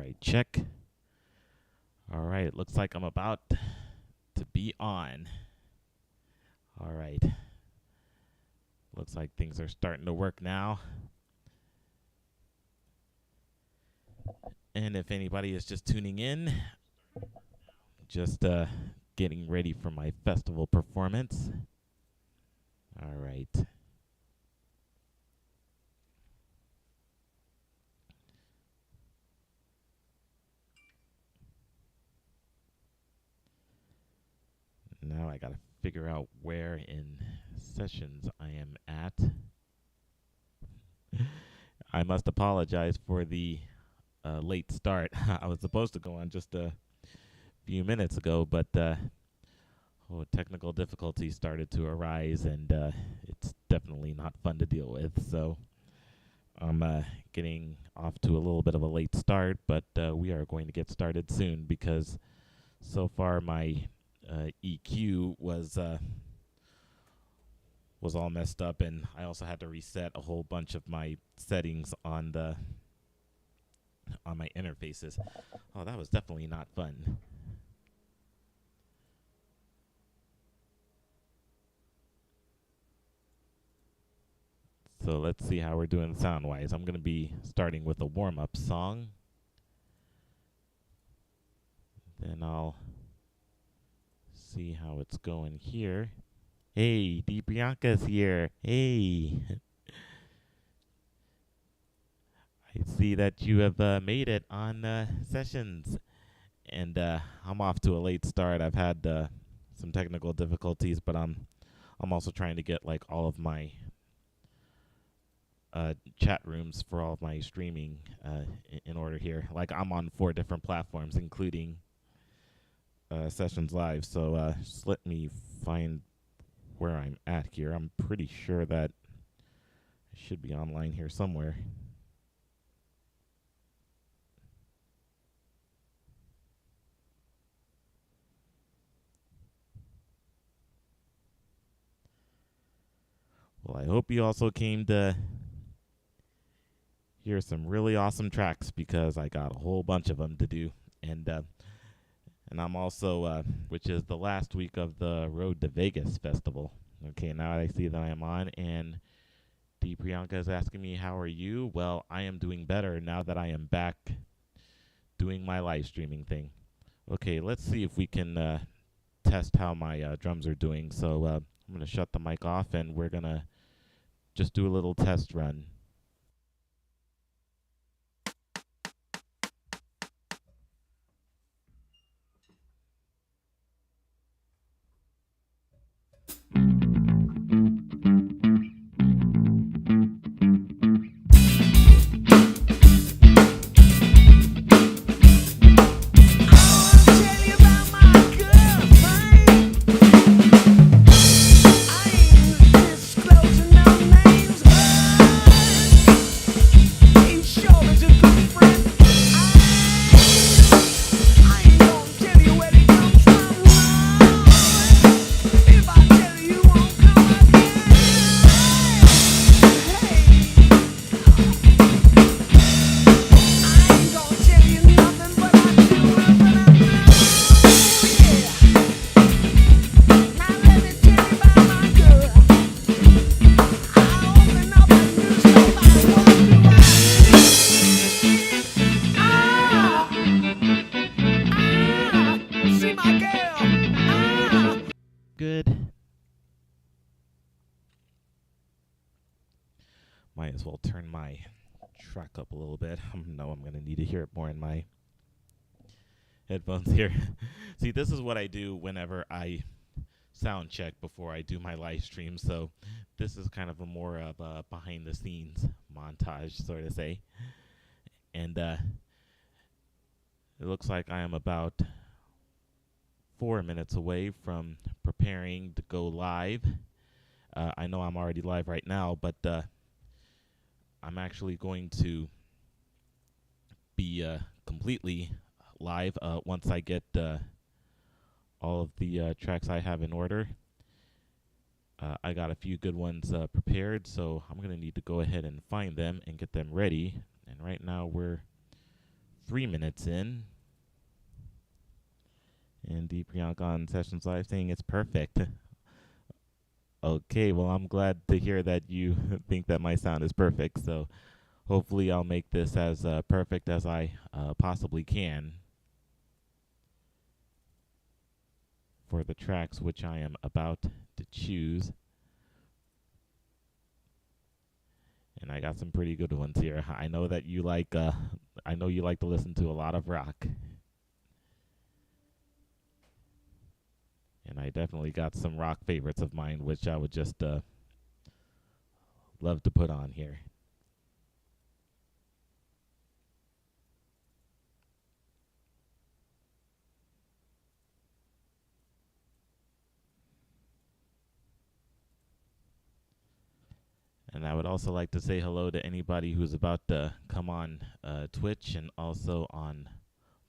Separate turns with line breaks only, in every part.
right, check. All right, it looks like I'm about to be on. All right. Looks like things are starting to work now. And if anybody is just tuning in, just getting ready for my festival performance. All right. Now I gotta figure out where in sessions I am at. I must apologize for the late start. I was supposed to go on just a few minutes ago, but technical difficulties started to arise, and it's definitely not fun to deal with. So I'm getting off to a little bit of a late start, but we are going to get started soon because so far my EQ was all messed up, and I also had to reset a whole bunch of my settings on my interfaces. Oh, that was definitely not fun. So let's see how we're doing sound-wise. I'm going to be starting with a warm-up song. Then I'll see how it's going here. Hey, D. Bianca's here. Hey. I see that you have made it on sessions. And I'm off to a late start. I've had some technical difficulties, but I'm also trying to get like all of my chat rooms for all of my streaming in order here. Like I'm on 4 different platforms, including Sessions Live. So just let me find where I'm at here. I'm pretty sure that I should be online here somewhere. Well, I hope you also came to hear some really awesome tracks because I got a whole bunch of them to do. And I'm also, which is the last week of the Road to Vegas festival. Okay, now I see that I am on, and D. Priyanka is asking me, how are you? Well, I am doing better now that I am back doing my live streaming thing. Okay, let's see if we can test how my drums are doing. So I'm going to shut the mic off, and we're going to just do a little test run. Good. Might as well turn my track up a little bit. I know I'm going to need to hear it more in my headphones here. See, this is what I do whenever I sound check before I do my live stream. So this is kind of a more of a behind the scenes montage, sort of say. And it looks like I am about 4 minutes away from preparing to go live. I know I'm already live right now, but I'm actually going to be completely live once I get all of the tracks I have in order. I got a few good ones prepared, so I'm going to need to go ahead and find them and get them ready. And right now we're 3 minutes in. And Deep Priyanka on Sessions Live saying it's perfect. Okay, well, I'm glad to hear that you think that my sound is perfect. So hopefully I'll make this as perfect as I possibly can for the tracks which I am about to choose. And I got some pretty good ones here. I know that you like I know you like to listen to a lot of rock. And I definitely got some rock favorites of mine, which I would just love to put on here. And I would also like to say hello to anybody who's about to come on Twitch and also on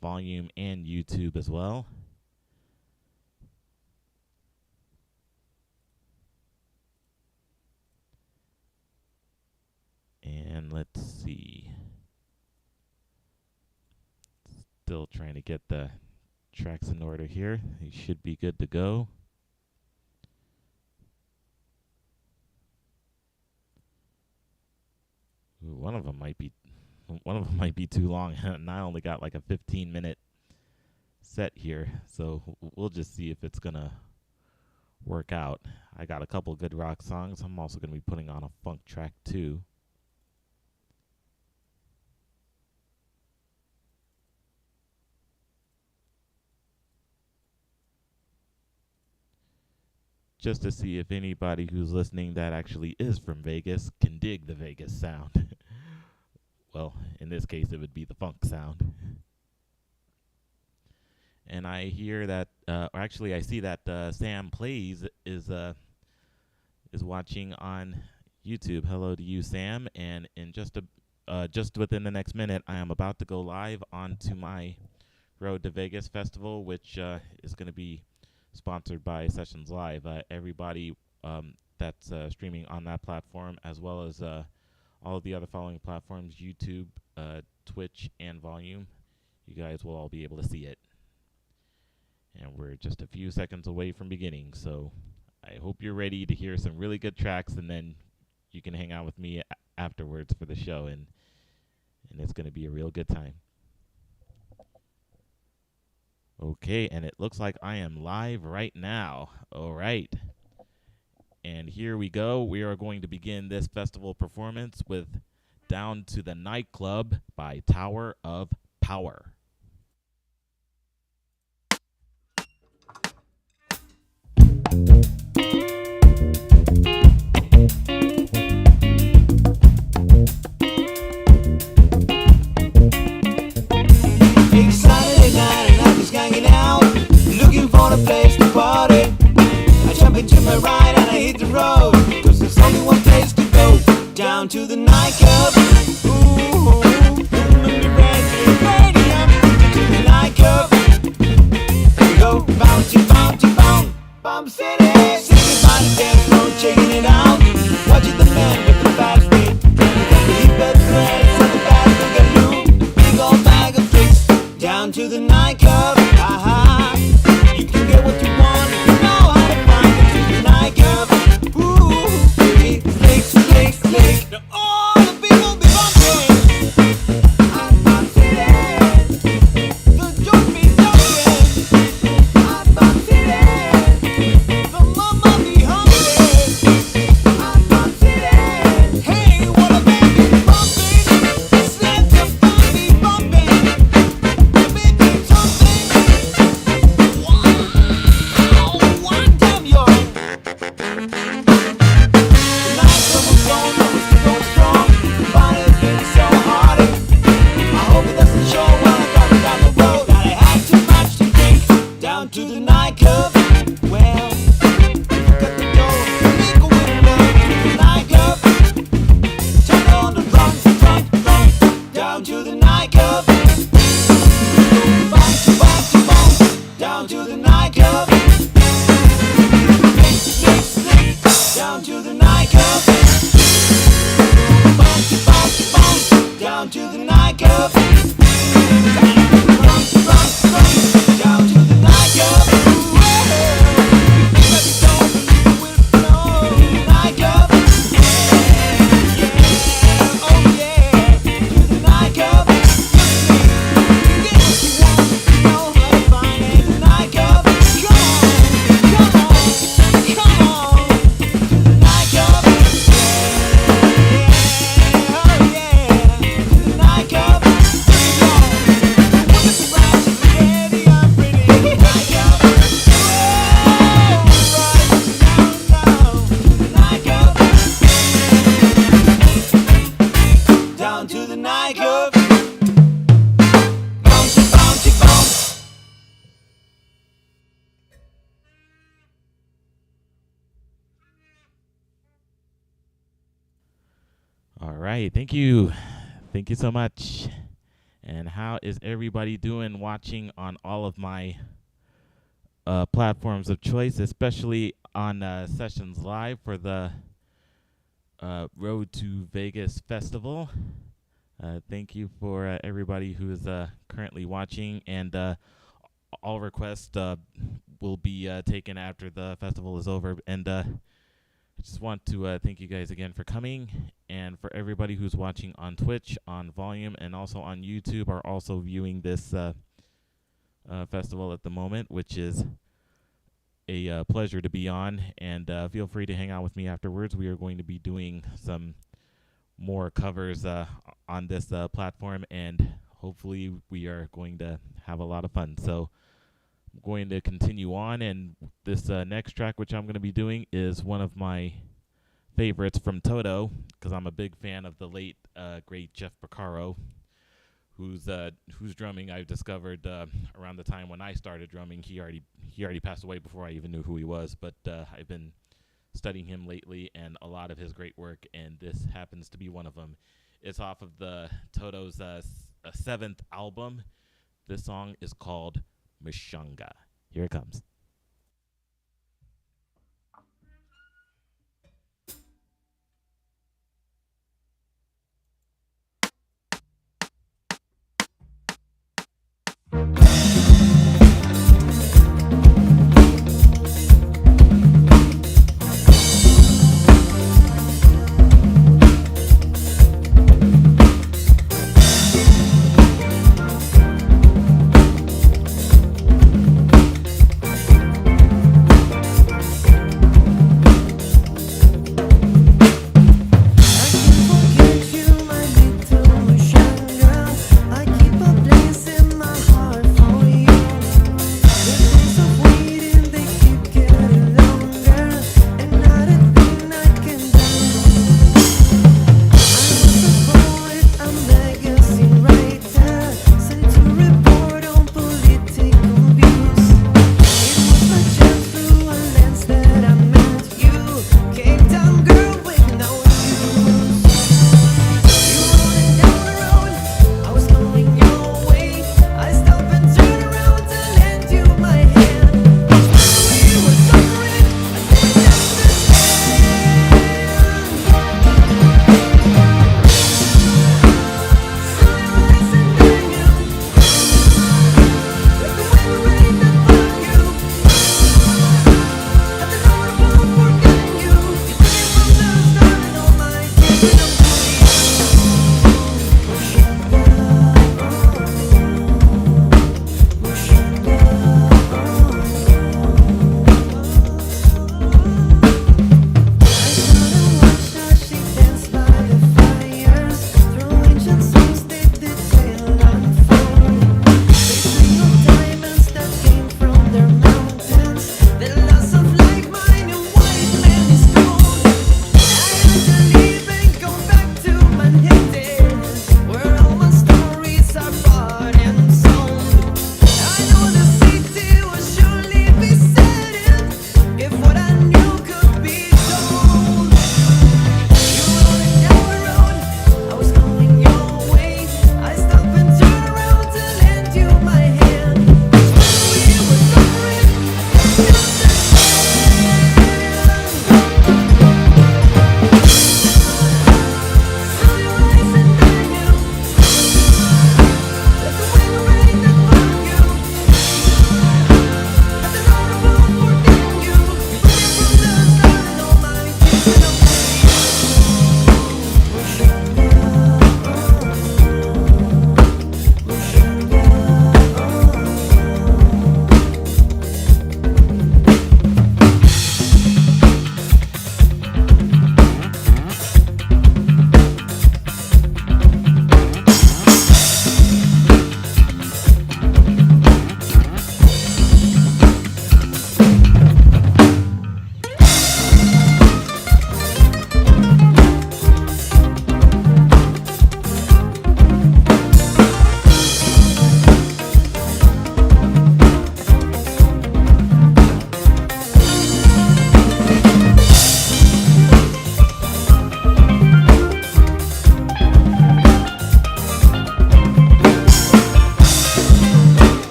Volume and YouTube as well. And let's see. Still trying to get the tracks in order here. They should be good to go. Ooh, one of them might be too long, and I only got like a 15-minute set here, so we'll just see if it's gonna work out. I got a couple good rock songs. I'm also gonna be putting on a funk track too. Just to see if anybody who's listening that actually is from Vegas can dig the Vegas sound. Well, in this case, it would be the funk sound. And I hear that, or actually, I see that Sam Plays is watching on YouTube. Hello to you, Sam. And in just within the next minute, I am about to go live onto my Road to Vegas festival, which is going to be sponsored by Sessions Live. Everybody that's streaming on that platform, as well as all of the other following platforms, YouTube, Twitch, and Volume, you guys will all be able to see it. And we're just a few seconds away from beginning, so I hope you're ready to hear some really good tracks, and then you can hang out with me afterwards for the show, and it's going to be a real good time. Okay, and it looks like I am live right now. All right. And here we go. We are going to begin this festival performance with Down to the Nightclub by Tower of Power.
It's Saturday night and I'm just hanging out, looking for a place to party. I jump into my ride and I hit the road, 'cause there's only one place to go, down to the nightclub. Ooh, make me ready up to the nightclub. Here we go, bouncy, bouncy, bounce, Bomb City. Sitting by the dance floor, checking it out, watching the man with the fast beat. You got the hip and threads on the back of the loop, big old bag of tricks. Down to the nightclub, aha. You can get what you want if you know how to find it to the nightclub. Ooh, baby, slick, slick, slick. Now all the people be bumping.
right. Thank you. Thank you so much. And how is everybody doing watching on all of my platforms of choice, especially on Sessions Live for the Road to Vegas Festival? Thank you for everybody who is currently watching, and all requests will be taken after the festival is over. And I just want to thank you guys again for coming, and for everybody who's watching on Twitch, on Volume, and also on YouTube are also viewing this festival at the moment, which is a pleasure to be on. And feel free to hang out with me afterwards. We are going to be doing some more covers on this platform, and hopefully we are going to have a lot of fun. So I'm going to continue on, and this next track which I'm going to be doing is one of my favorites from Toto, because I'm a big fan of the late great Jeff Porcaro, whose drumming I've discovered around the time when I started drumming. He already passed away before I even knew who he was, but I've been studying him lately, and a lot of his great work, and this happens to be one of them. It's off of the Toto's 7th album. This song is called Mishanga. Here it comes.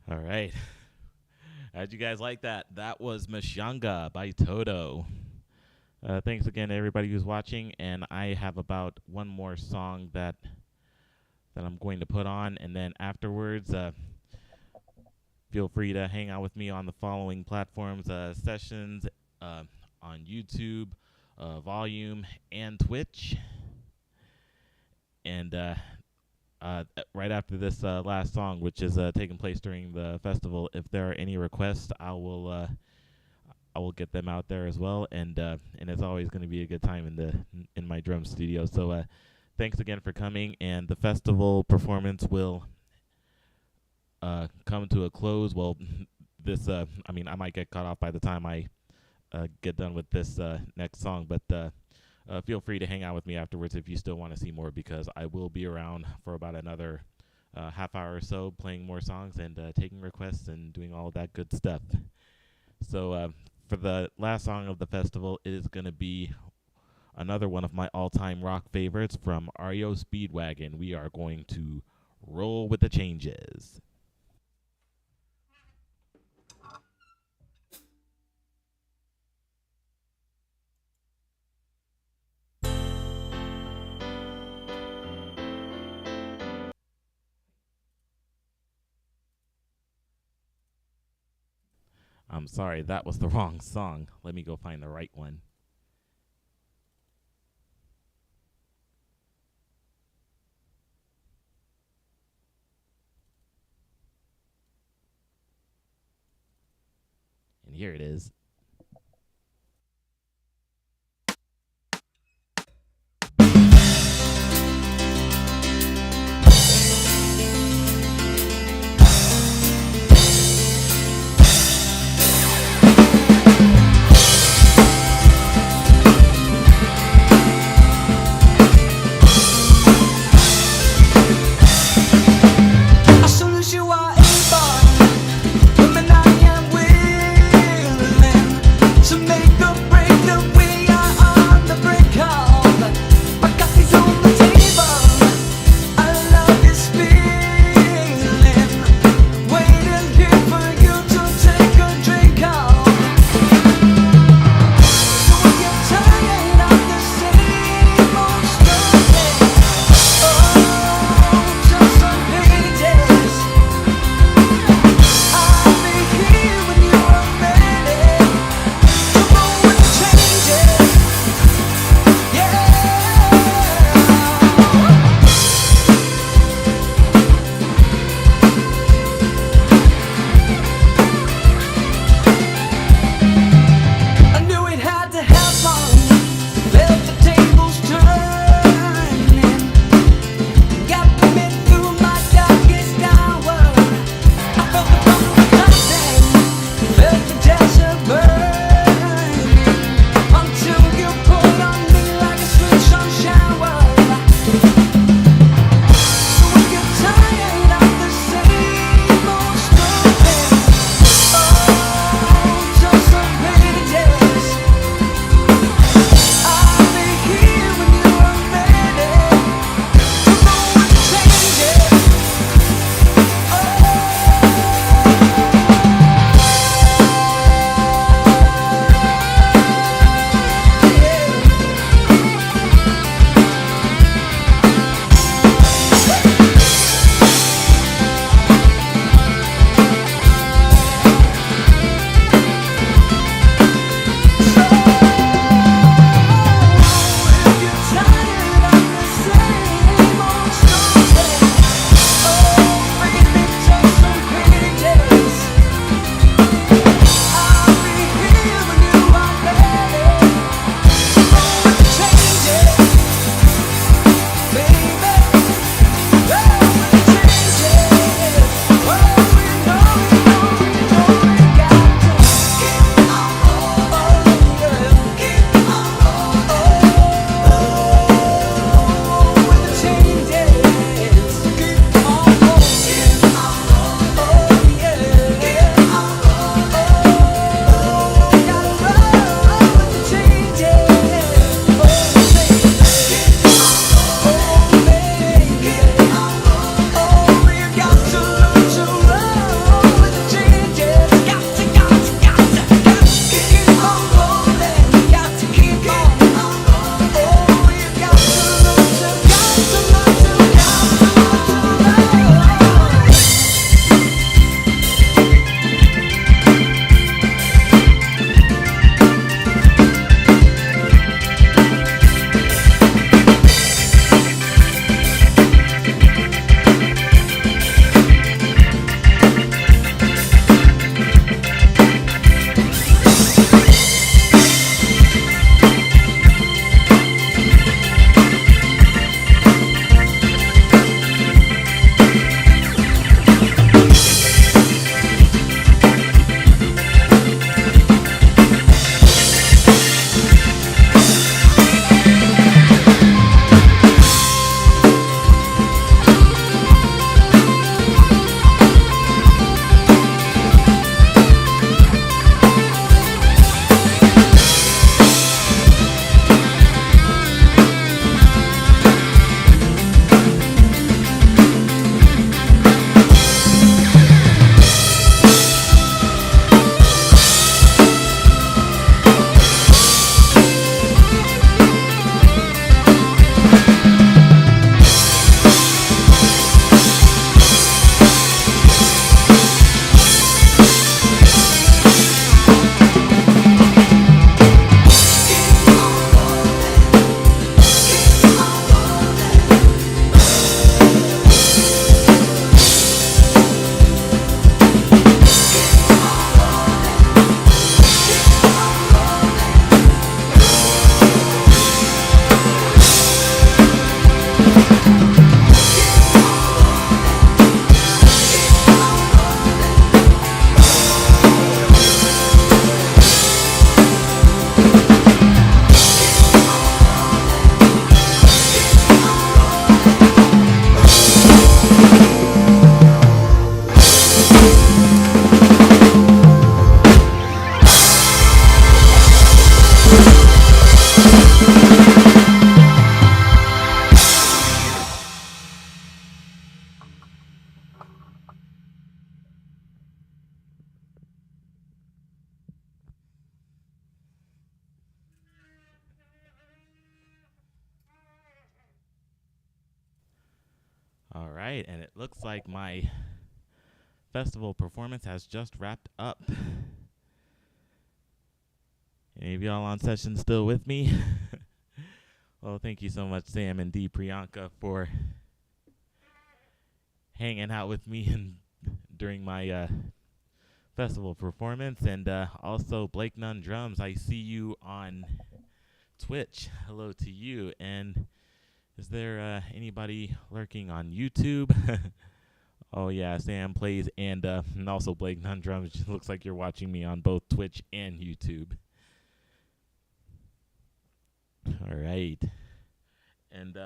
All right. How'd you guys like that? That was Mashanga by Toto. Thanks again to everybody who's watching, and I have about one more song that I'm going to put on, and then afterwards, feel free to hang out with me on the following platforms: Sessions on YouTube, Volume, and Twitch. And right after this last song, which is taking place during the festival, if there are any requests, I will get them out there as well. And it's always going to be a good time in my drum studio. So thanks again for coming. And the festival performance will come to a close. Well, this I might get caught off by the time I get done with this next song, but feel free to hang out with me afterwards if you still want to see more, because I will be around for about another half hour or so, playing more songs and taking requests and doing all of that good stuff. So for the last song of the festival, it is going to be another one of my all-time rock favorites from REO Speedwagon. We are going to roll with the changes. I'm sorry, that was the wrong song. Let me go find the right one. And here it is.
As soon as you are able, women I am willing.
All right, and it looks like my festival performance has just wrapped up. Any of y'all on session still with me? Well, thank you so much, Sam and D. Priyanka, for hanging out with me and during my festival performance. And also, Blake Nunn Drums, I see you on Twitch. Hello to you. And is there anybody lurking on YouTube? Oh, yeah, Sam plays and also Blake Nunn Drums. Looks like you're watching me on both Twitch and YouTube. All right. And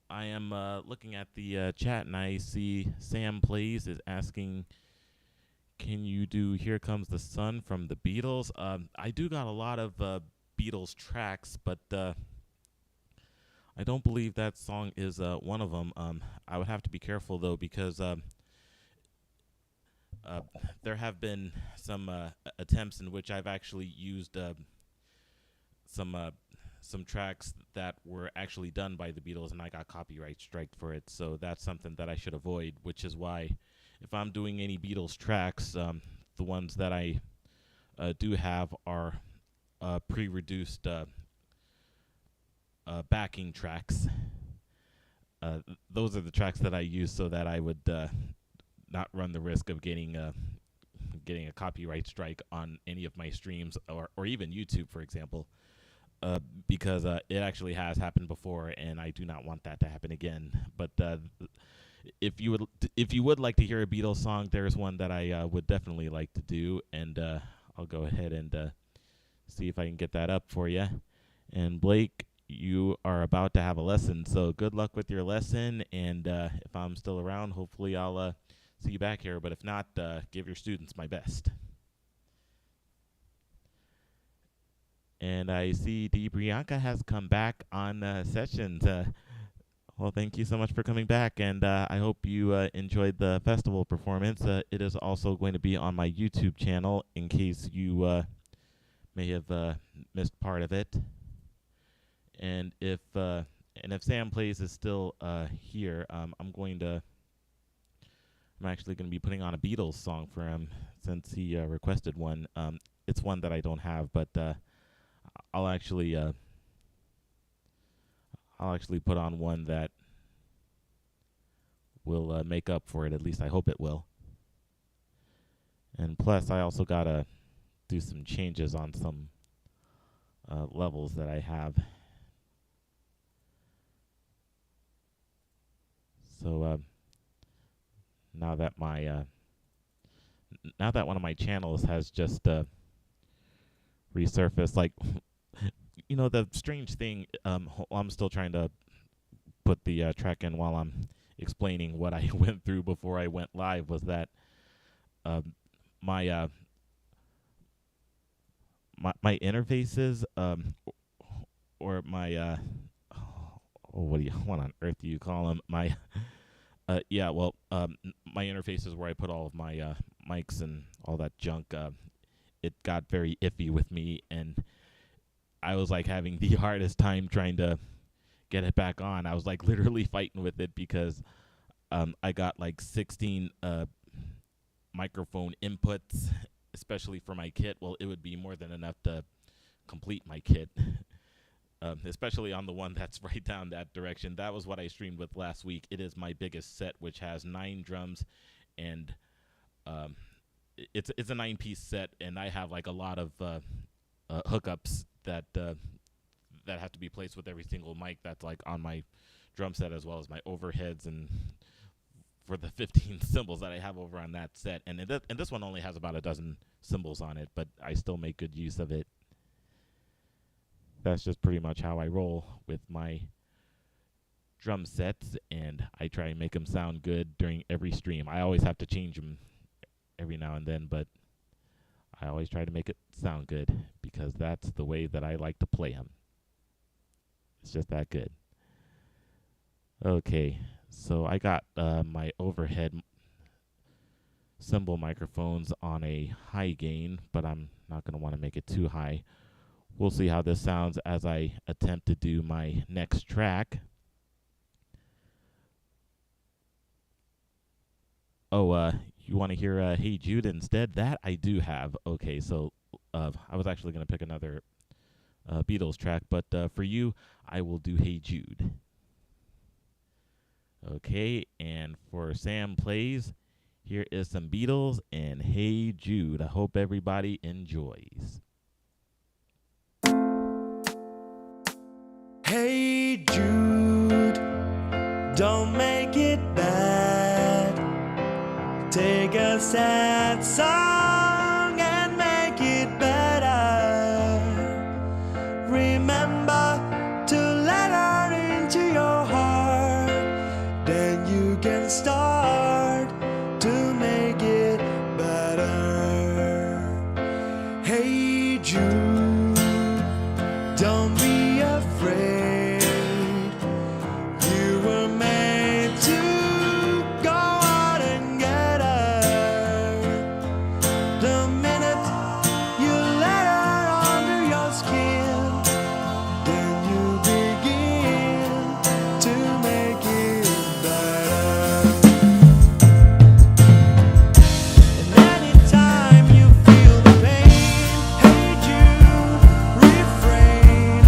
I am looking at the chat, and I see Sam Plays is asking, can you do Here Comes the Sun from the Beatles? I do got a lot of Beatles tracks, but I don't believe that song is one of them. I would have to be careful, though, because there have been some attempts in which I've actually used some tracks that were actually done by the Beatles, and I got copyright strike for it. So that's something that I should avoid, which is why if I'm doing any Beatles tracks, the ones that I do have are pre-reduced backing tracks. Those are the tracks that I use so that I would not run the risk of getting a copyright strike on any of my streams or even YouTube, for example. Because it actually has happened before, and I do not want that to happen again. But if you would like to hear a Beatles song, there's one that I would definitely like to do, and I'll go ahead and see if I can get that up for you. And Blake, you are about to have a lesson, so good luck with your lesson. And if I'm still around, hopefully I'll see you back here. But if not, give your students my best. And I see D. Priyanka has come back on sessions. Well, thank you so much for coming back, and I hope you enjoyed the festival performance. It is also going to be on my YouTube channel in case you may have missed part of it. And if Sam Plays is still here, I'm actually going to be putting on a Beatles song for him since he requested one. It's one that I don't have, but I'll actually put on one that will make up for it. At least I hope it will. And plus, I also gotta do some changes on some levels that I have. So now that my now that one of my channels has just resurfaced, like. You know, the strange thing, I'm still trying to put the track in while I'm explaining what I went through before I went live, was that my interfaces or my what on earth do you call them? My my interfaces where I put all of my mics and all that junk, it got very iffy with me, and I was like having the hardest time trying to get it back on. I was like literally fighting with it because I got like 16 microphone inputs, especially for my kit. Well, it would be more than enough to complete my kit, especially on the one that's right down that direction. That was what I streamed with last week. It is my biggest set, which has 9 drums, and it's a 9-piece set, and I have like a lot of hookups that have to be placed with every single mic that's like on my drum set, as well as my overheads and for the 15 cymbals that I have over on that set. And this one only has about a dozen cymbals on it, but I still make good use of it. That's just pretty much how I roll with my drum sets, and I try and make them sound good during every stream. I always have to change them every now and then, but I always try to make it sound good because that's the way that I like to play them. It's just that good. Okay, so I got my overhead cymbal microphones on a high gain, but I'm not going to want to make it too high. We'll see how this sounds as I attempt to do my next track. Oh, you want to hear Hey Jude instead? That I do have. Okay, so I was actually going to pick another Beatles track, but for you, I will do Hey Jude. Okay, and for Sam Plays, here is some Beatles and Hey Jude. I hope everybody enjoys.
Hey Jude, don't make it bad. Take a sad song and make it better. Remember to let her into your heart. Then you can start to make it better. Hey Jude, don't be afraid. You were meant to go out and get her. The minute you let her under your skin, then you begin to make it better. And anytime you feel the pain, hey Jude, refrain.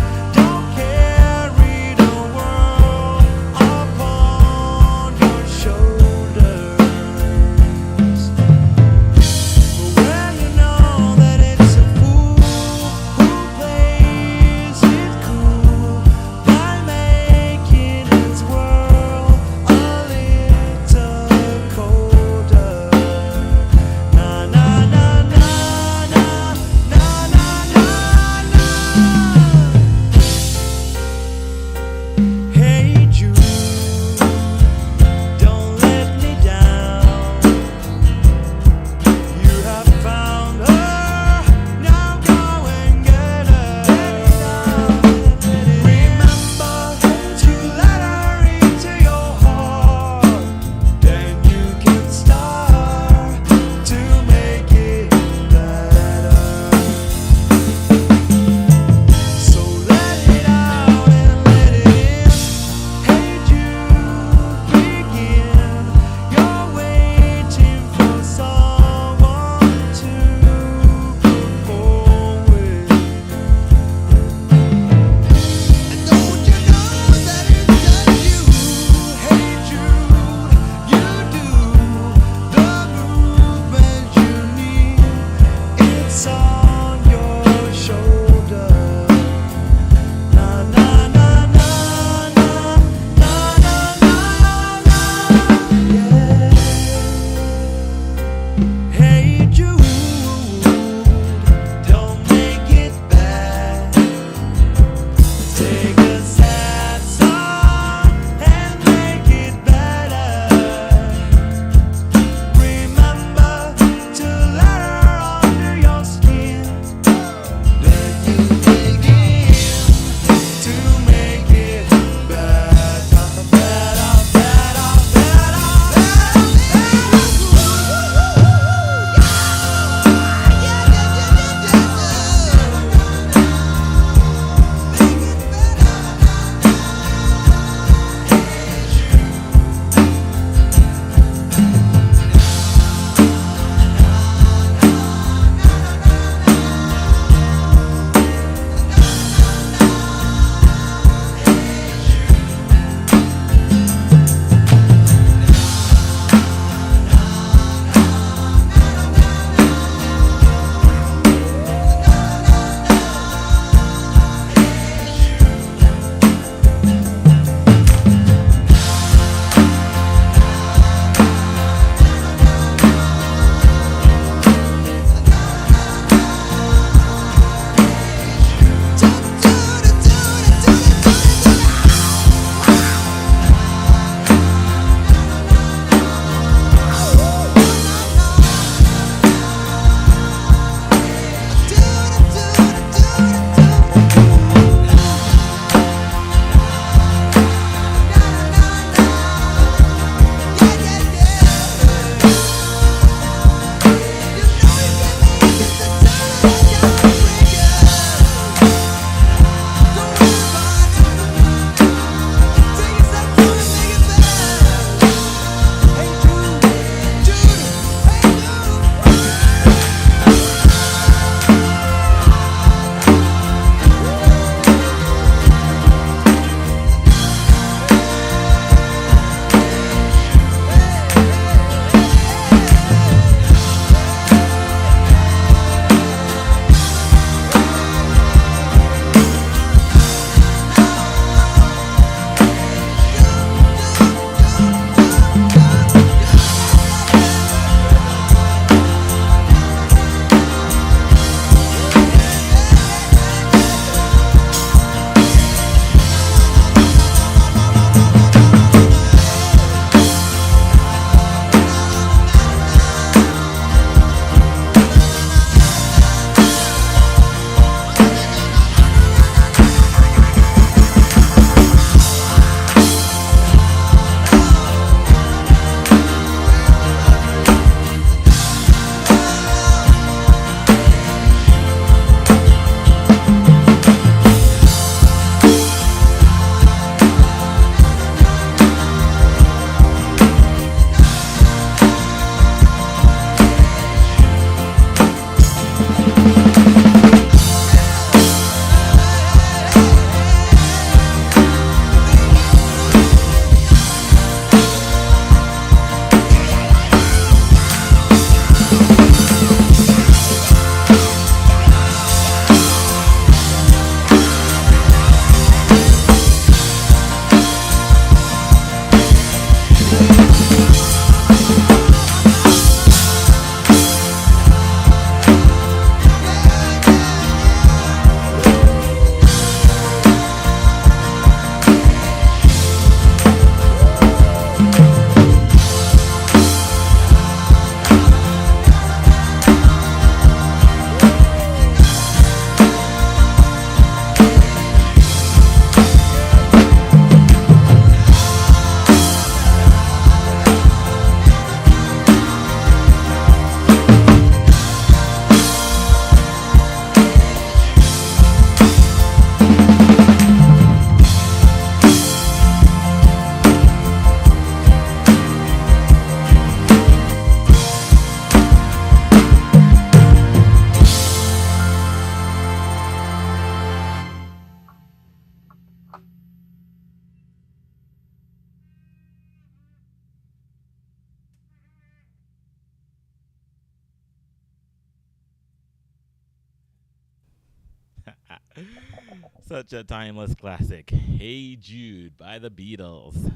Such a timeless classic. Hey Jude by the Beatles.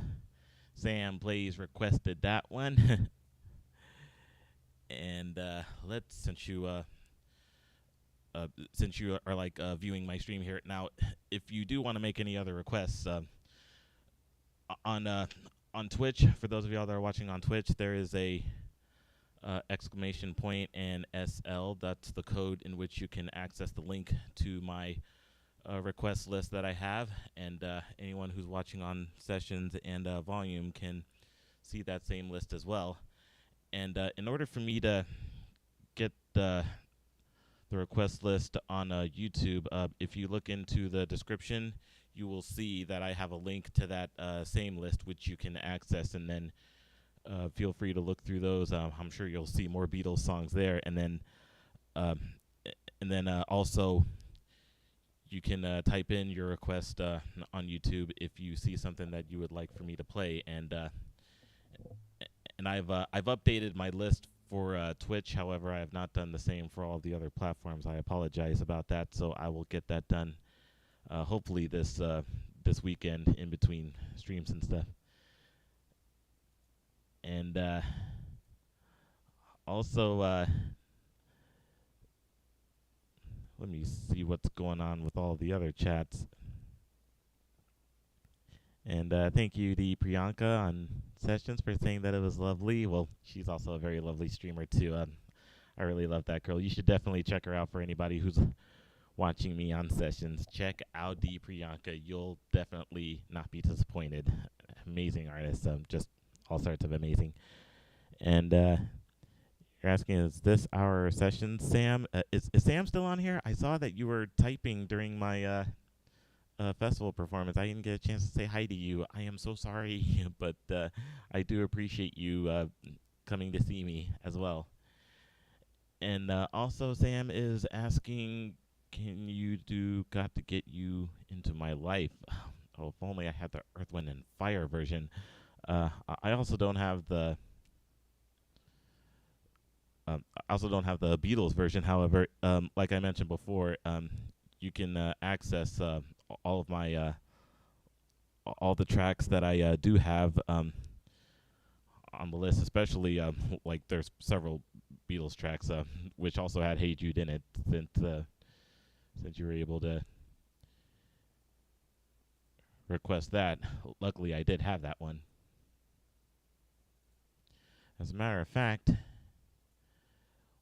Sam Plays requested that one. And let's, since you are like viewing my stream here now, if you do want to make any other requests on Twitch, for those of y'all that are watching on Twitch, there is a exclamation point and SL. That's the code in which you can access the link to my request list that I have, and anyone who's watching on Sessions and Volume can see that same list as well. And in order for me to get the request list on YouTube, if you look into the description, you will see that I have a link to that same list, which you can access, and then feel free to look through those. I'm sure you'll see more Beatles songs there, and then also you can type in your request on YouTube if you see something that you would like for me to play, and I've updated my list for Twitch. However, I have not done the same for all the other platforms. I apologize about that, so I will get that done hopefully this weekend in between streams and stuff. And also, let me see what's going on with all the other chats. And thank you to Priyanka on Sessions for saying that it was lovely. Well, she's also a very lovely streamer too. I really love that girl. You should definitely check her out for anybody who's watching me on Sessions. Check out the Priyanka. You'll definitely not be disappointed. Amazing artist. Just all sorts of amazing. And you're asking, is this our session, Sam? Is Sam still on here? I saw that you were typing during my festival performance. I didn't get a chance to say hi to you. I am so sorry, but I do appreciate you coming to see me as well. And also, Sam is asking, can you do Got to Get You Into My Life? Oh, if only I had the Earth, Wind, and Fire version. I also don't have the Beatles version. However, like I mentioned before, you can access all of my all the tracks that I do have on the list, especially like there's several Beatles tracks which also had Hey Jude in it, since you were able to request that. Luckily, I did have that one. As a matter of fact,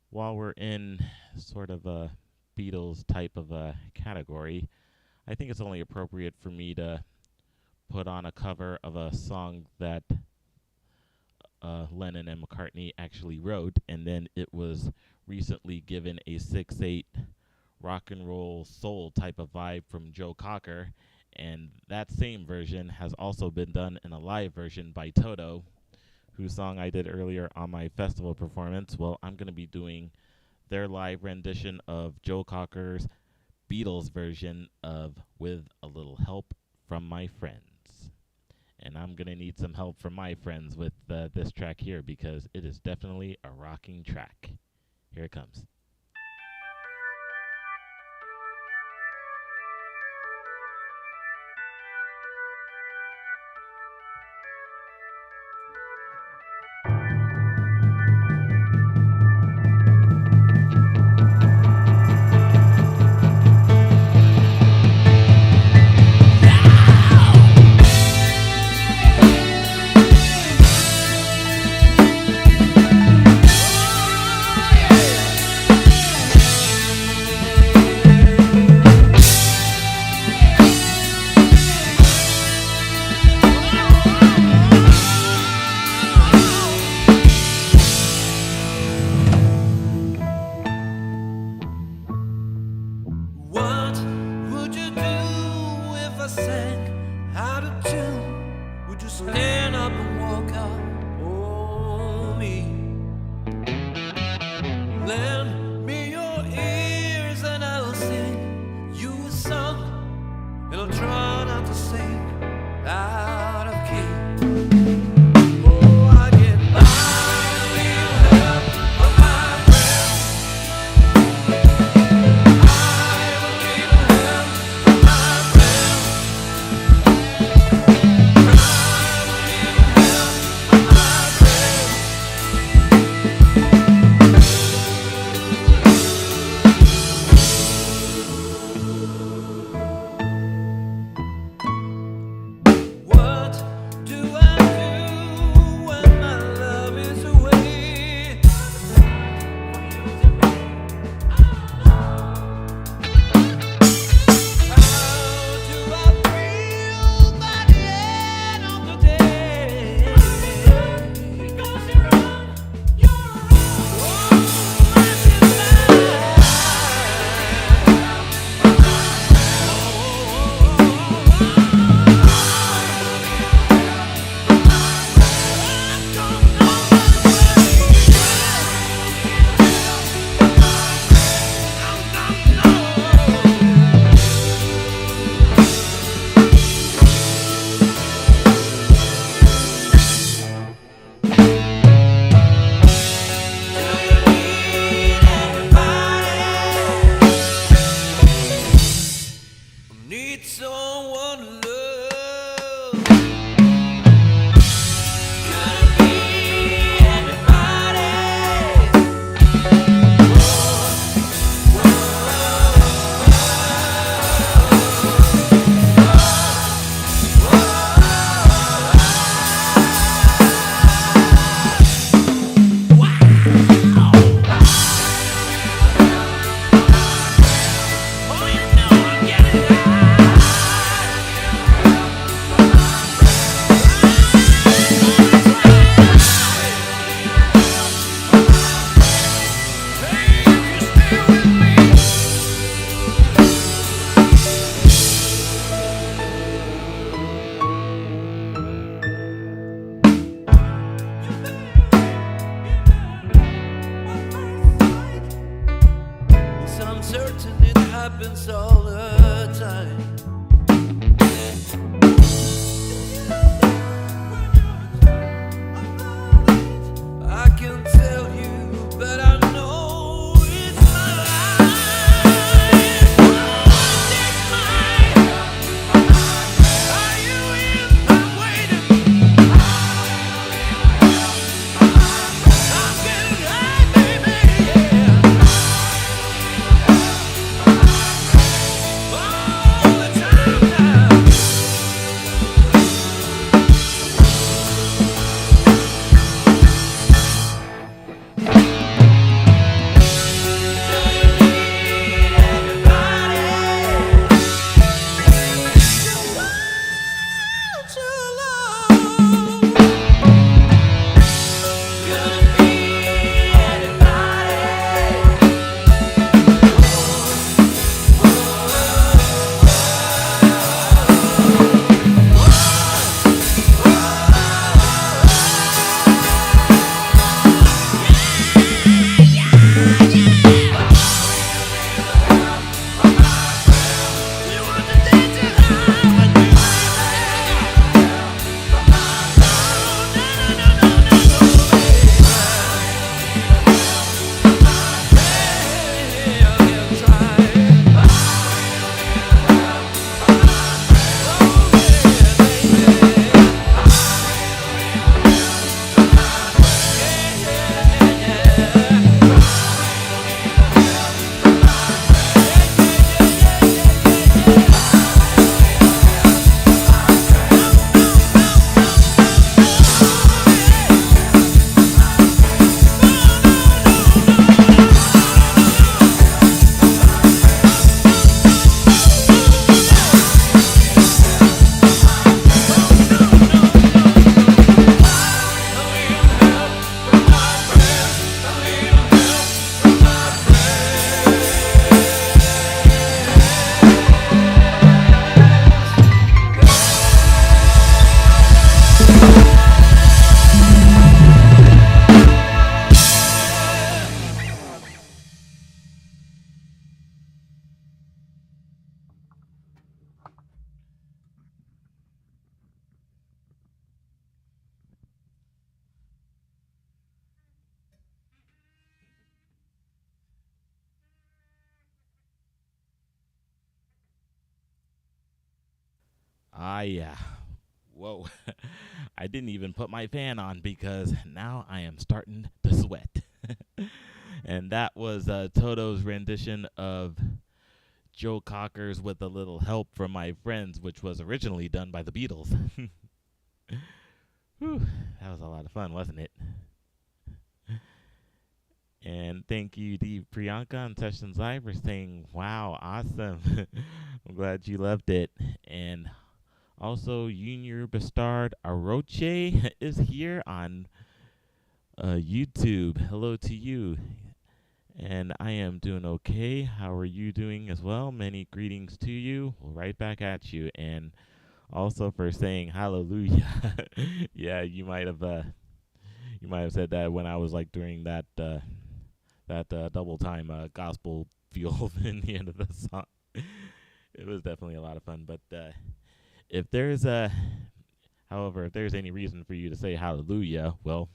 while we're in sort of a Beatles type of a category, I think it's only appropriate for me to put on a cover of a song that Lennon and McCartney actually wrote, and then it was recently given a 6/8 rock and roll soul type of vibe from Joe Cocker, and that same version has also been done in a live version by Toto, whose song I did earlier on my festival performance. Well, I'm going to be doing their live rendition of Joe Cocker's Beatles version of With a Little Help from My Friends. And I'm going to need some help from my friends with this track here, because it is definitely a rocking track. Here it comes.
Need someone to love. Gonna be everybody. Oh, you know I'm getting I'm certain it happens all the time. I can tell you, but I know it's my life. It's mine. Are you in my waiting? I'm getting high, baby, yeah. All the time now.
Ah, yeah. Whoa. I didn't even put my fan on because now I am starting to sweat. And that was Toto's rendition of Joe Cocker's With a Little Help from My Friends, which was originally done by the Beatles. Whew, that was a lot of fun, wasn't it? And thank you, D. Priyanka on Sessions Live for saying, wow, awesome. I'm glad you loved it. And also, Junior Bastard Aroche is here on YouTube. Hello to you. And I am doing okay. How are you doing as well? Many greetings to you. Right back at you. And also for saying hallelujah. Yeah, you might have said that when I was like doing that double time gospel feel in the end of the song. It was definitely a lot of fun. But if there's however, if there's any reason for you to say hallelujah, well,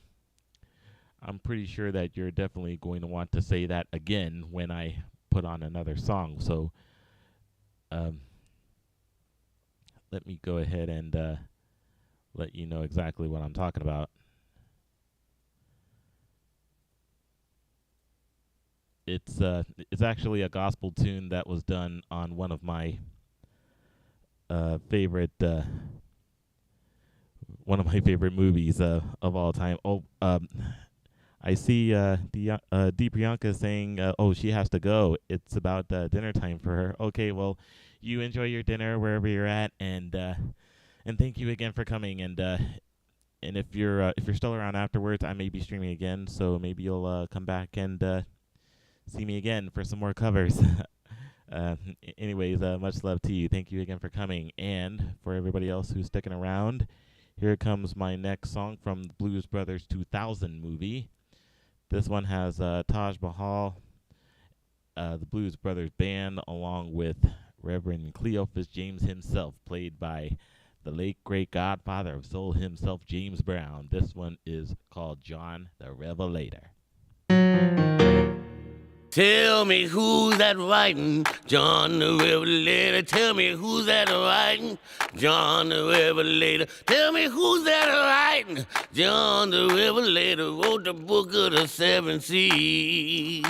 I'm pretty sure that you're definitely going to want to say that again when I put on another song. So let me go ahead and let you know exactly what I'm talking about. It's actually a gospel tune that was done on one of my favorite movies of all time. I see Dee Priyanka saying, "Oh, she has to go. It's about dinner time for her." Okay, well, you enjoy your dinner wherever you're at, and thank you again for coming. And if you're still around afterwards, I may be streaming again, so maybe you'll come back and see me again for some more covers. Anyways, much love to you. Thank you again for coming, and for everybody else who's sticking around, here comes my next song from the Blues Brothers 2000 movie. This one has Taj Mahal, the Blues Brothers Band, along with Reverend Cleophas James himself, played by the late great godfather of soul himself, James Brown. This one is called John the Revelator.
Tell me who's that writing, John the Revelator. Tell me who's that writing, John the Revelator. Tell me who's that writing, John the Revelator. Wrote the book of the seven seas.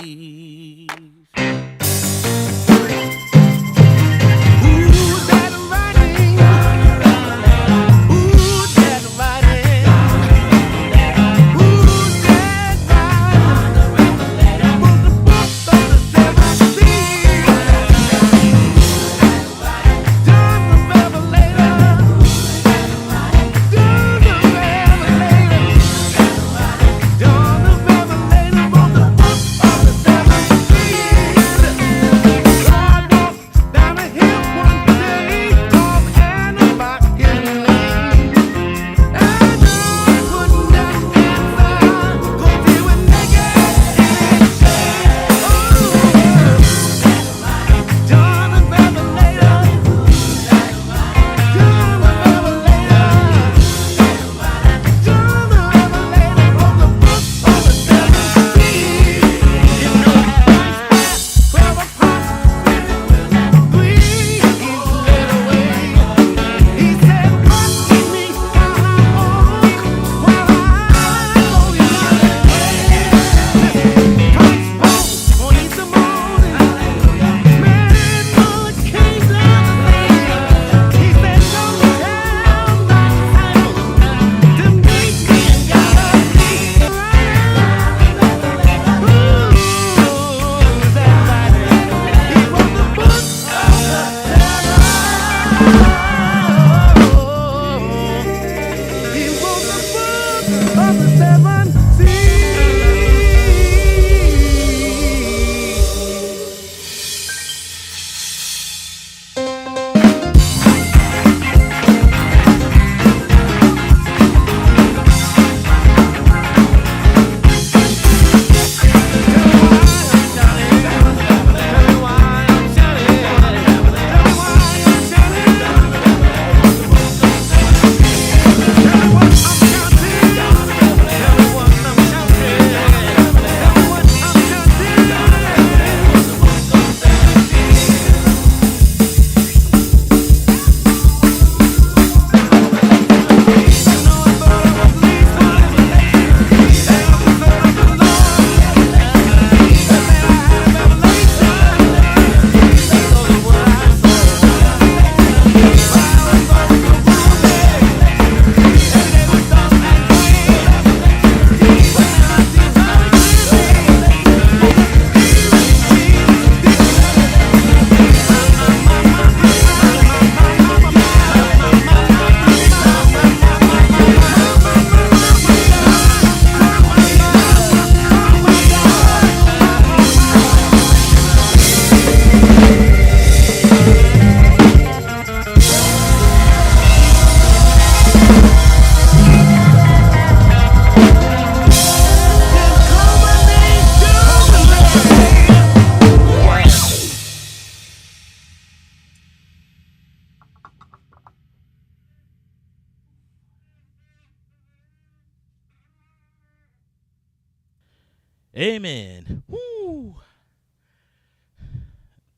Amen. Woo.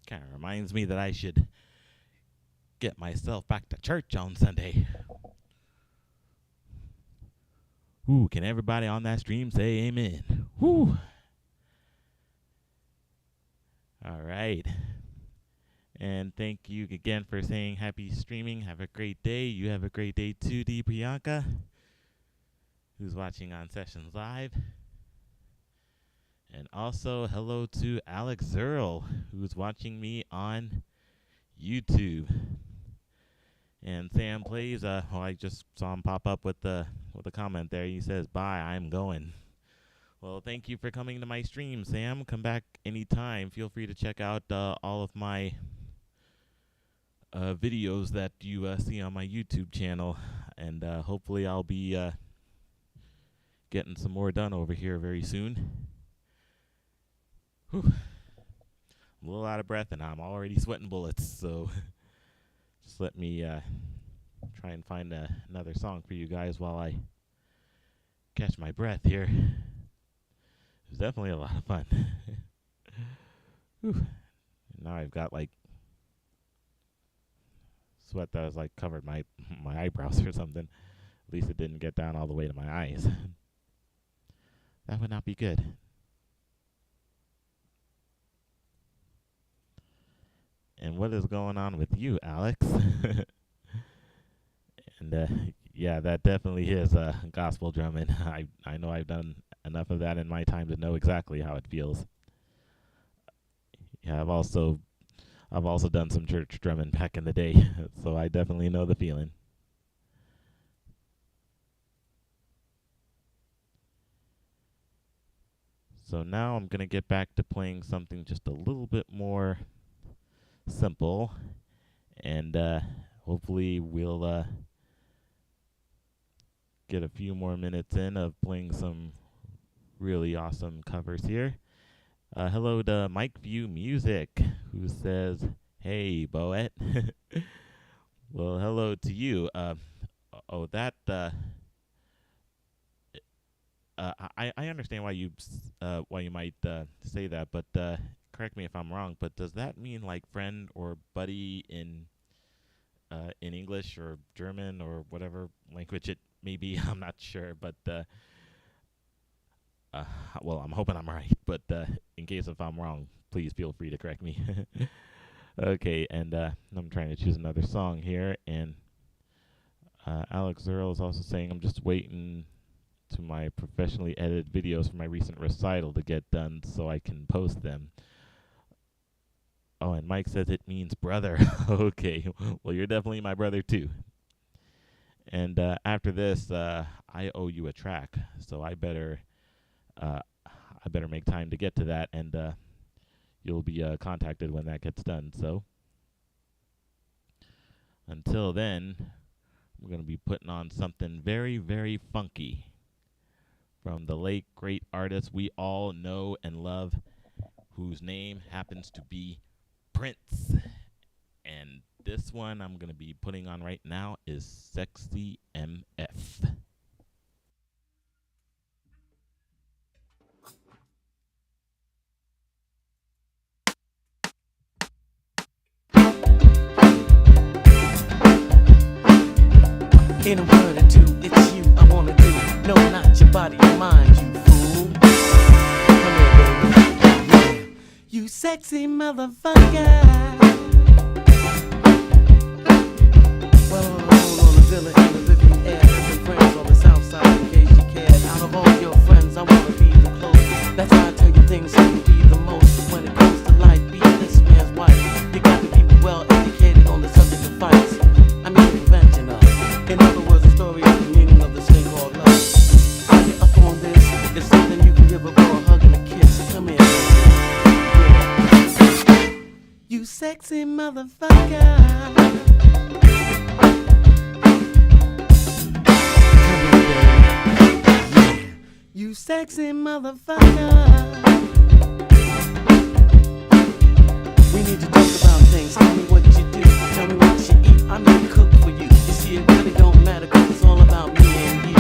Kind of reminds me that I should get myself back to church on Sunday. Ooh, can everybody on that stream say amen? Woo. All right. And thank you again for saying happy streaming. Have a great day. You have a great day too, D. Priyanka, who's watching on Sessions Live. And also, hello to Alex Earl, who's watching me on YouTube. And Sam Plays, I just saw him pop up with a comment there. He says, bye, I'm going. Well, thank you for coming to my stream, Sam. Come back anytime. Feel free to check out all of my videos that you see on my YouTube channel. And hopefully I'll be getting some more done over here very soon. Whew. I'm a little out of breath and I'm already sweating bullets, so just let me try and find another song for you guys while I catch my breath here. It was definitely a lot of fun. Whew. Now I've got like sweat that has like covered my eyebrows or something. At least it didn't get down all the way to my eyes. That would not be good. And what is going on with you, Alex? And yeah, that definitely is gospel drumming. I know I've done enough of that in my time to know exactly how it feels. Yeah, I've also done some church drumming back in the day, so I definitely know the feeling. So now I'm going to get back to playing something just a little bit more simple, and hopefully we'll get a few more minutes in of playing some really awesome covers here. Hello to Mike View Music, who says, hey, Boet. Well, hello to you. I understand why you might say that, but correct me if I'm wrong, but does that mean like friend or buddy in English or German or whatever language it may be? I'm not sure, but well, I'm hoping I'm right, but in case if I'm wrong, please feel free to correct me. Okay, and I'm trying to choose another song here, and Alex Earl is also saying, I'm just waiting to my professionally edited videos for my recent recital to get done so I can post them. Oh, and Mike says it means brother. Okay, well, you're definitely my brother too. And after this, I owe you a track, so I better make time to get to that, and you'll be contacted when that gets done. So until then, we're going to be putting on something very, very funky from the late great artist we all know and love, whose name happens to be Prince. And this one I'm going to be putting on right now is Sexy MF.
In a word or two, it's you I wanna do. No, not your body, your mind, you fool. Come here, baby. Yeah. You sexy motherfucker. Well, on the villa in the Vivian air, with friends on the south side in case you cared. Out of all your friends, I wanna be the closest. That's why I tell you things so you be the most. When it comes to life, be this man's wife. You got to be well educated on the subject of fights. I mean, prevention of. In other words, the story of the meaning of this thing called love. I get up on this, it's something you can give a girl a hug and a kiss. Come here. Yeah. You sexy motherfucker. Come here, baby. Yeah. You sexy motherfucker. We need to talk about things. Tell me what you do. Tell me what you eat. I may cook for you. You see, it really don't matter, cause it's all about me and you.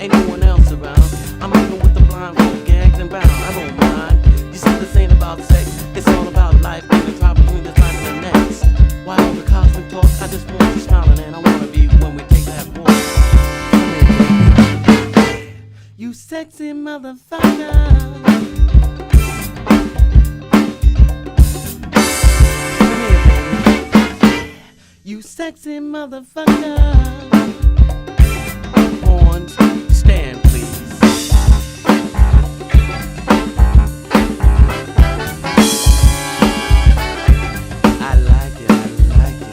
Ain't no one else around. I'm even with the blindfold, gagged and bound. I don't mind. You see, this ain't about sex. It's all about life and the drop between this life and the next. Why all the cosmic talk? I I just want you smiling and I wanna be when we take that walk. You sexy motherfucker. You sexy motherfucker. Horns, stand please. I like it, I like it.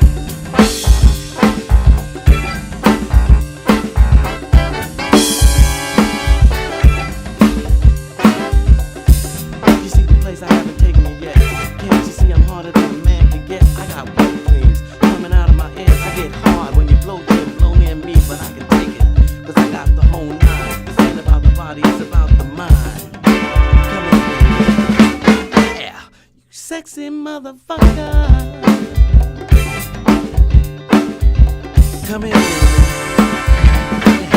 You see the place I haven't taken you yet. Can't you see I'm harder than a man can get? I got whipped creams coming out of my ears. I get hard when you blow near me, but I can take it, cause I got the whole nine. This ain't about the body, it's about the mind. Come here, baby. Yeah, you sexy motherfucker. Come here, baby.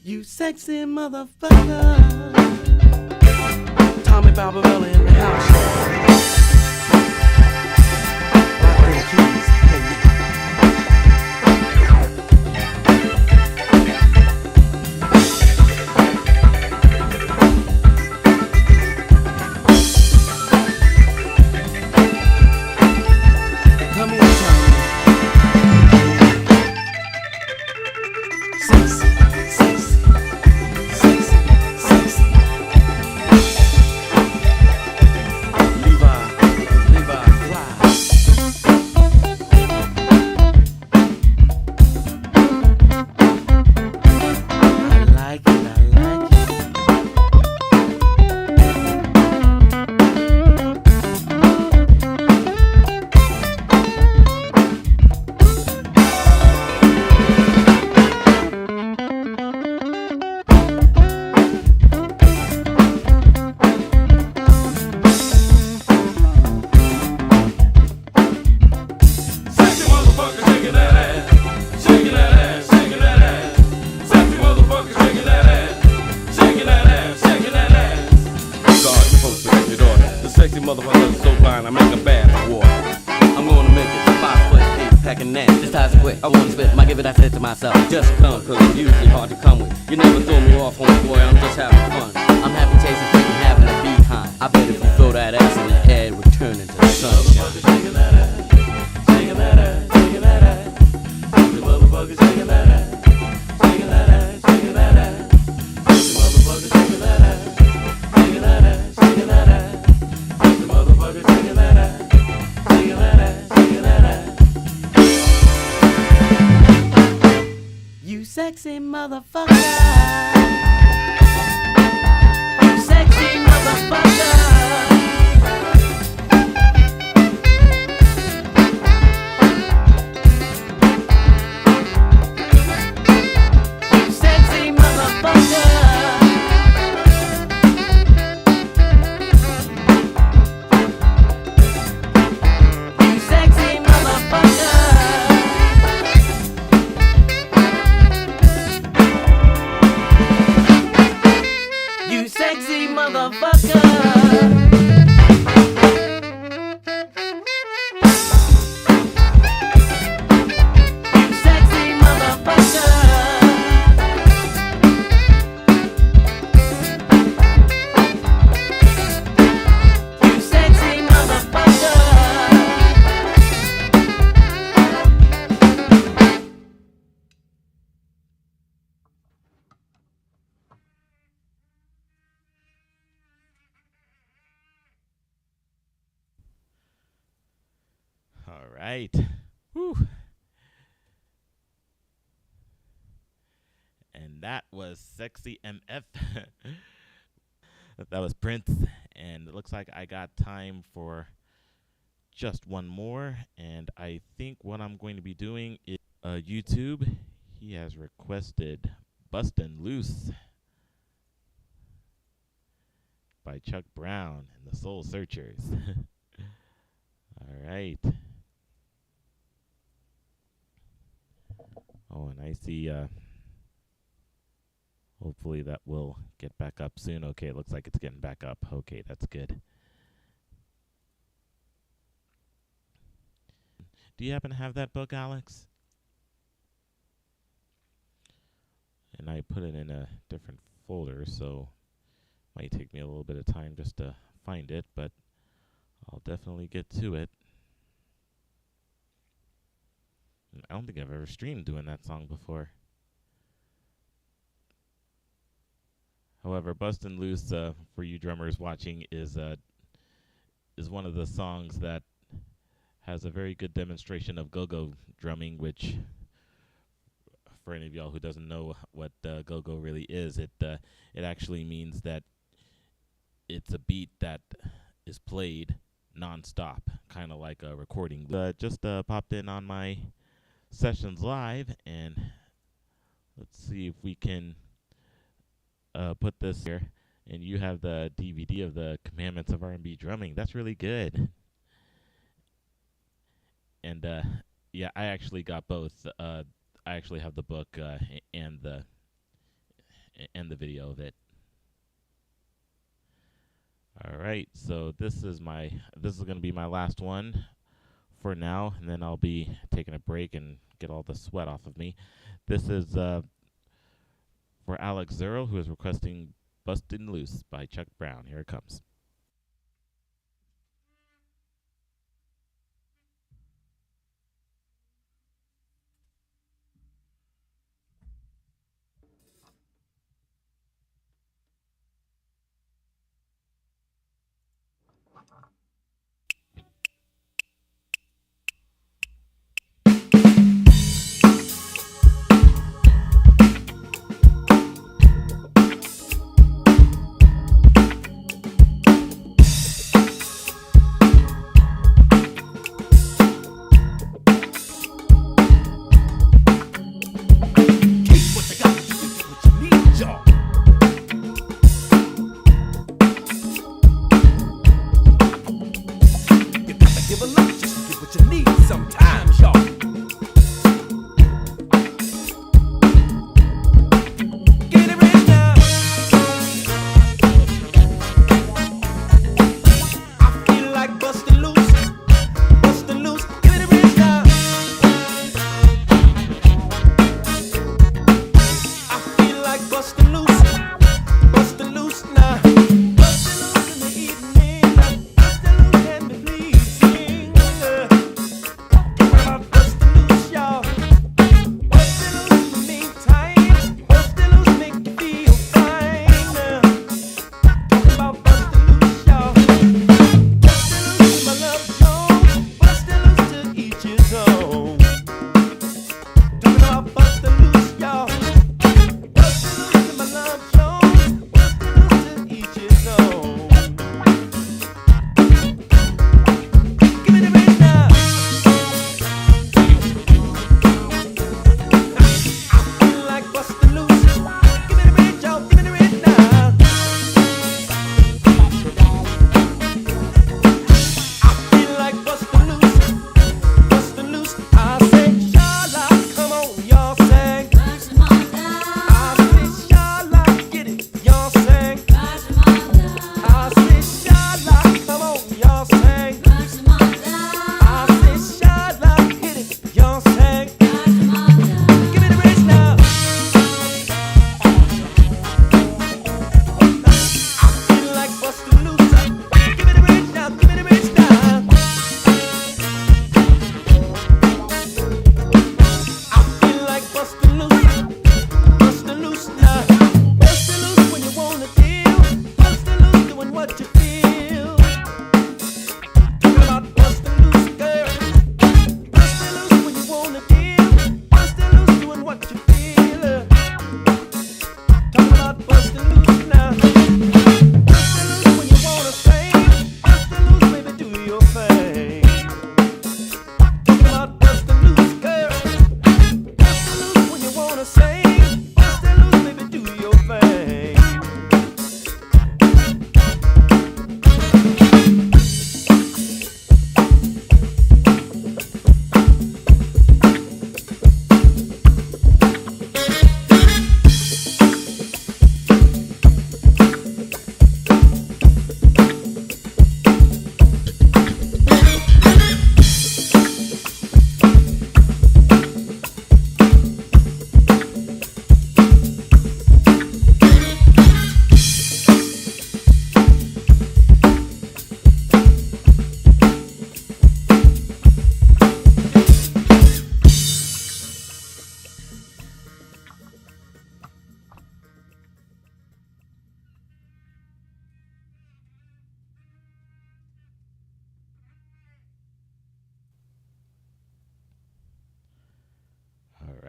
You sexy motherfucker. Tommy Barbarella in the house. Rock them keys, baby. Come here, Tommy. Sexy, sexy, sexy, sexy. Levi, fly. I like it, I like it.
Sexy motherfucker shaking that ass, shaking that ass, shaking that ass. Sexy motherfucker shaking that ass, shaking that ass, shaking that ass. God, you're supposed to get your daughter. The sexy motherfucker is so fine, I make a bath of water.
I'm gonna make it 5'8", packing that. This time's quick. I wanna spit, might give it. I said to myself,
Just come, cause I'm usually hard to come with. You never throw me off, homeboy, I'm just having fun.
I'm happy chasing, freaking having a behind. I bet if you throw that ass in the air, return into the sunshine.
Shaking that ass, shaking that ass, shaking that ass. Sexy motherfucker shaking that ass, shaking that ass, shaking that ass. Sexy motherfucker shaking that ass, shaking that ass, shaking that ass. Sexy motherfucker shaking that ass, shaking that ass, shaking that ass.
You sexy motherfucker. You sexy motherfucker. You sexy motherfucker. You sexy motherfucker. You sexy motherfucker. You sexy motherfucker. You sexy motherfucker.
All right. Whew. And that was Sexy MF. That was Prince. And it looks like I got time for just one more. And I think what I'm going to be doing is YouTube. He has requested Bustin' Loose by Chuck Brown and the Soul Searchers. All right. Oh, and I see, hopefully that will get back up soon. Okay, it looks like it's getting back up. Okay, that's good. Do you happen to have that book, Alex? And I put it in a different folder, so it might take me a little bit of time just to find it, but I'll definitely get to it. I don't think I've ever streamed doing that song before. However, Bustin' Loose, for you drummers watching, is one of the songs that has a very good demonstration of go-go drumming, which, for any of y'all who doesn't know what go-go really is, it actually means that it's a beat that is played non-stop, kind of like a recording. Just popped in on my sessions live, and let's see if we can put this here. And you have the DVD of the Commandments of R&B Drumming. That's really good. And yeah, I actually got both. I actually have the book and the video of it. All right, so this is going to be my last one for now, and then I'll be taking a break and get all the sweat off of me. This is for Alex Zero, who is requesting Bustin' Loose by Chuck Brown. Here it comes.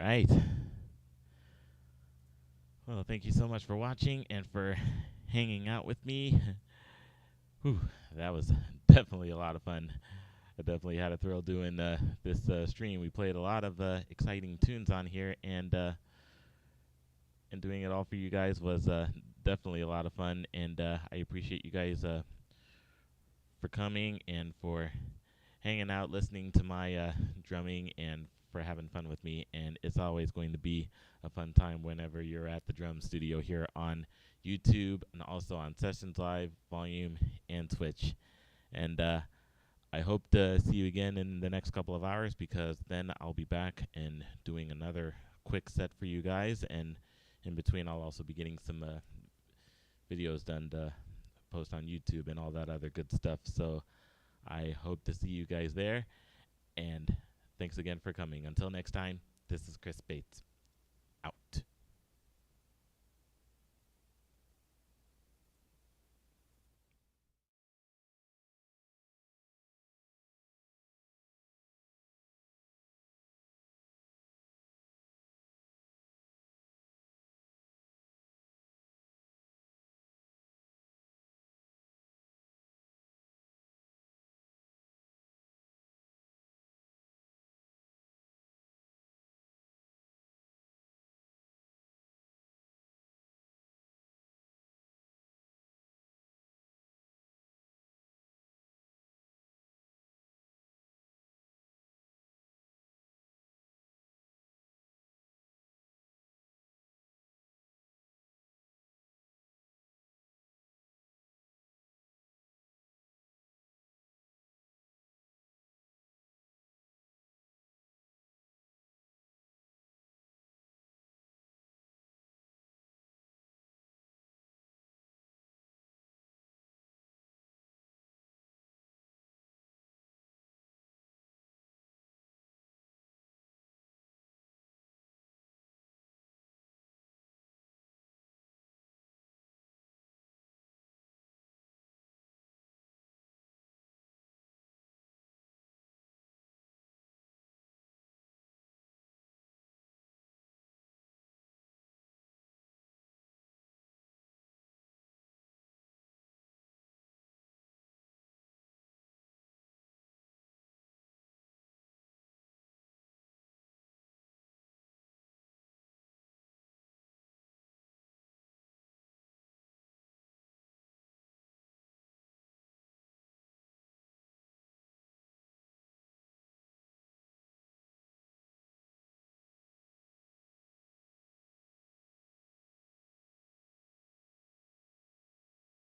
right. Well, thank you so much for watching and for hanging out with me. Whew, that was definitely a lot of fun. I definitely had a thrill doing this stream. We played a lot of exciting tunes on here, and doing it all for you guys was definitely a lot of fun. And I appreciate you guys for coming and for hanging out, listening to my drumming, and for having fun with me. And it's always going to be a fun time whenever you're at the drum studio here on YouTube and also on Sessions Live, Volume, and Twitch. And I hope to see you again in the next couple of hours, because then I'll be back and doing another quick set for you guys. And in between, I'll also be getting some videos done to post on YouTube and all that other good stuff. So I hope to see you guys there. And thanks again for coming. Until next time, this is Chris Bates.